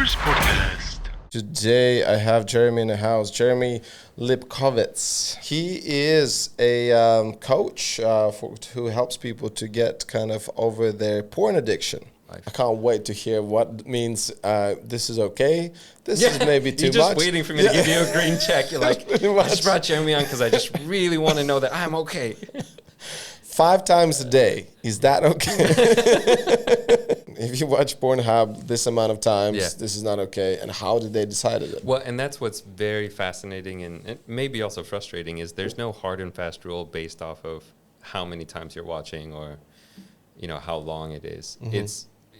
Renars Podcast. Today I have Jeremy in the house, Jeremy Lipkowitz. He is a coach who helps people to get kind of over their porn addiction. I can't wait to hear what means this is okay. This is maybe too much. You're just waiting for me to give you a green check. You're like, I just brought Jeremy on because I just really want to know that I'm okay. 5 times a day. Is that okay? If you watch Pornhub this amount of times, this is not okay. And how did they decide it? Well, and that's what's very fascinating and maybe also frustrating is there's no hard and fast rule based off of how many times you're watching or, you know, how long it is. Mm-hmm.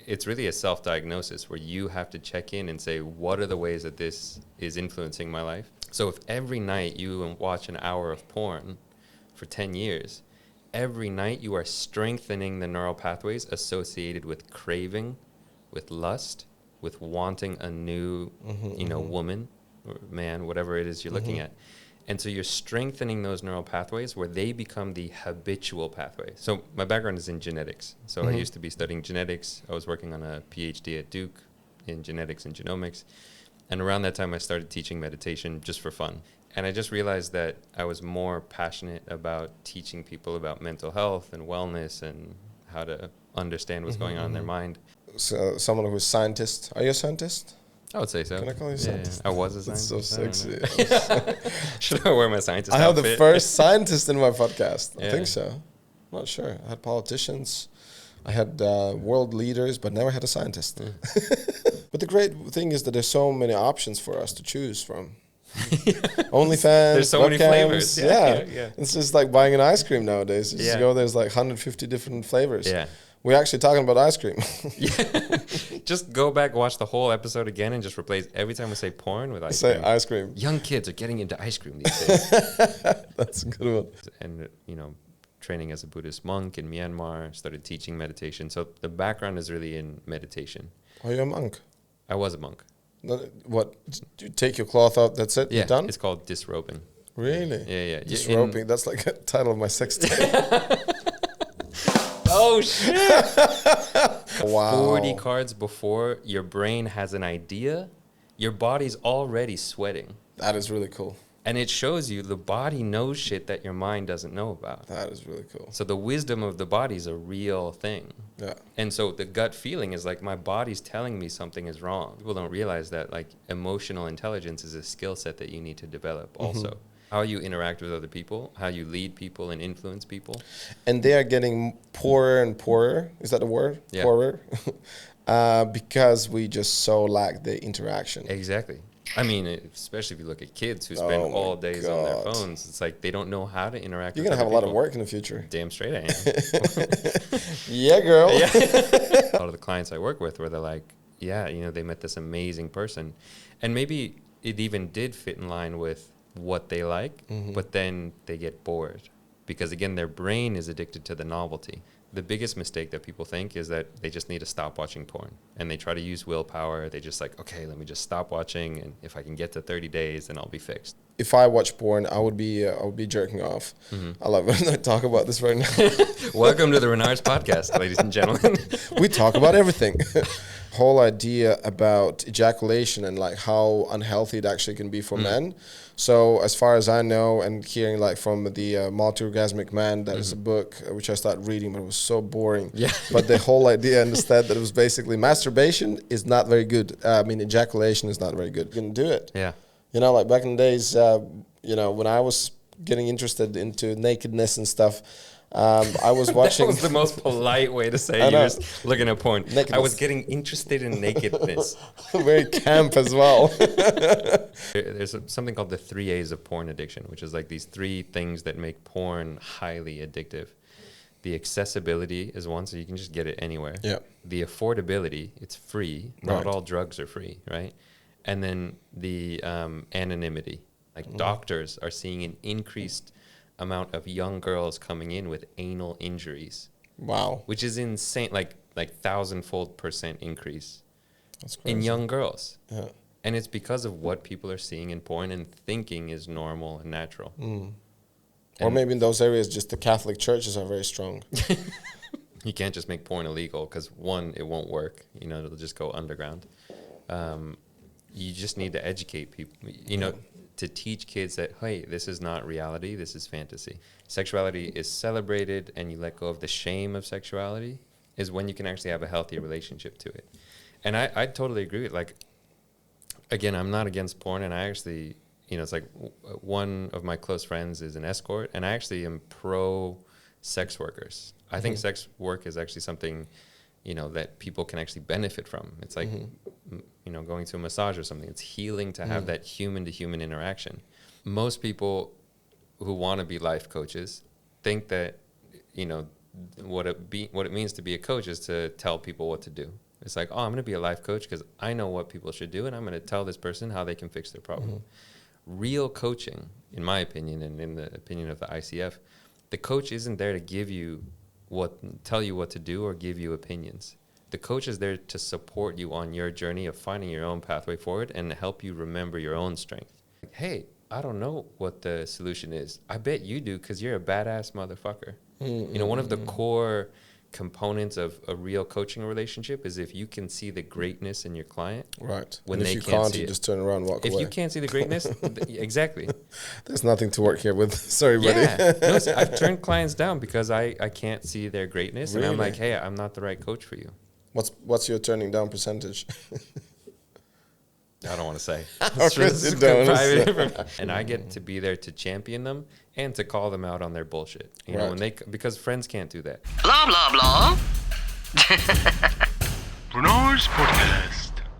It's really a self-diagnosis where you have to check in and say, what are the ways that this is influencing my life? So if every night you watch an hour of porn for 10 years, every night you are strengthening the neural pathways associated with craving, with lust, with wanting a new, woman or man, whatever it is you're looking at. And so you're strengthening those neural pathways where they become the habitual pathway. So my background is in genetics. So I used to be studying genetics. I was working on a PhD at Duke in genetics and genomics. And around that time, I started teaching meditation just for fun. And I just realized that I was more passionate about teaching people about mental health and wellness and how to understand what's going on in their mind. So someone who's a scientist. Are you a scientist? I would say so. Can I call you a scientist? I was a scientist. That's so sexy. Should I wear my scientist I have outfit? the first scientist in my podcast. I think so. I'm not sure. I had politicians. I had world leaders, but never had a scientist. But the great thing is that there's so many options for us to choose from. OnlyFans, there's so many flavors. Yeah. It's just like buying an ice cream nowadays. You just go, there's like 150 different flavors. Yeah. We're actually talking about ice cream. Just go back, watch the whole episode again, and just replace every time we say porn with ice cream. Say ice cream. Young kids are getting into ice cream these days. That's a good one. And, training as a Buddhist monk in Myanmar, started teaching meditation. So the background is really in meditation. Are you a monk? I was a monk. What? You take your cloth out, that's it? Yeah, you're done? It's called disrobing. Really? Yeah. Disrobing, that's like a title of my sex tape. Oh, shit. Wow. 40 cards before your brain has an idea, your body's already sweating. That is really cool. And it shows you the body knows shit that your mind doesn't know about. That is really cool. So the wisdom of the body is a real thing. Yeah. And so the gut feeling is like, my body's telling me something is wrong. People don't realize that like emotional intelligence is a skill set that you need to develop also. How you interact with other people, how you lead people and influence people. And they are getting poorer and poorer. Is that the word? Yeah. Poorer. Because we just so lack the interaction. Exactly. I mean, especially if you look at kids who spend all days on their phones, it's like they don't know how to interact with other people. You're going to have a lot of work in the future. Damn straight I am. Yeah, girl. Yeah. A lot of the clients I work with where they're like, they met this amazing person. And maybe it even did fit in line with what they like, but then they get bored. Because again, their brain is addicted to the novelty. The biggest mistake that people think is that they just need to stop watching porn. And they try to use willpower. They just like, okay, let me just stop watching. And if I can get to 30 days, then I'll be fixed. If I watch porn, I would be jerking off. I love when I talk about this right now. Welcome to the Renars Podcast, ladies and gentlemen. We talk about everything. Whole idea about ejaculation and like how unhealthy it actually can be for men. So as far as I know, and hearing like from the Multi-Orgasmic Man, that is a book which I started reading, but it was so boring. Yeah. But the whole idea, I understand that it was basically masturbation is not very good. Ejaculation is not very good. You can do it. Yeah. Like back in the days, when I was getting interested into nakedness and stuff, I was watching. That was the most polite way to say you're just looking at porn. Nakedness. I was getting interested in nakedness. Very camp as well. There's something called the 3 A's of porn addiction, which is like these 3 things that make porn highly addictive. The accessibility is one, so you can just get it anywhere. Yeah. The affordability, it's free. Not all drugs are free, right? And then the anonymity. Like doctors are seeing an increased amount of young girls coming in with anal injuries. Wow. Which is insane, like 1,000-fold % increase. That's crazy. In young girls. Yeah. And it's because of what people are seeing in porn and thinking is normal and natural. Or maybe in those areas, just the Catholic churches are very strong. You can't just make porn illegal because, one, it won't work. It'll just go underground. You just need to educate people, you know, to teach kids that, hey, this is not reality, this is fantasy. Sexuality is celebrated, and you let go of the shame of sexuality is when you can actually have a healthy relationship to it. And I totally agree with, like, again, I'm not against porn, and I actually, you know, it's like one of my close friends is an escort, and I actually am pro sex workers. I think sex work is actually something, you know, that people can actually benefit from. It's like, you know, going to a massage or something. It's healing to have that human-to-human interaction. Most people who want to be life coaches think that, you know, what it means to be a coach is to tell people what to do. It's like, oh, I'm going to be a life coach because I know what people should do, and I'm going to tell this person how they can fix their problem. Real coaching, in my opinion, and in the opinion of the ICF, the coach isn't there to tell you what to do or give you opinions. The coach is there to support you on your journey of finding your own pathway forward and help you remember your own strength. Like, hey, I don't know what the solution is. I bet you do, because you're a badass motherfucker. You know, one of the core components of a real coaching relationship is if you can see the greatness in your client. Right. When and they if you can't see you it. Just turn around and walk away. If you can't see the greatness, exactly. There's nothing to work here with. Sorry, buddy. Yeah. No, I've turned clients down because I can't see their greatness. Really? And I'm like, hey, I'm not the right coach for you. What's your turning down percentage? I don't want to say. And I get to be there to champion them and to call them out on their bullshit. You know, because friends can't do that. Blah, blah, blah. Renars Podcast.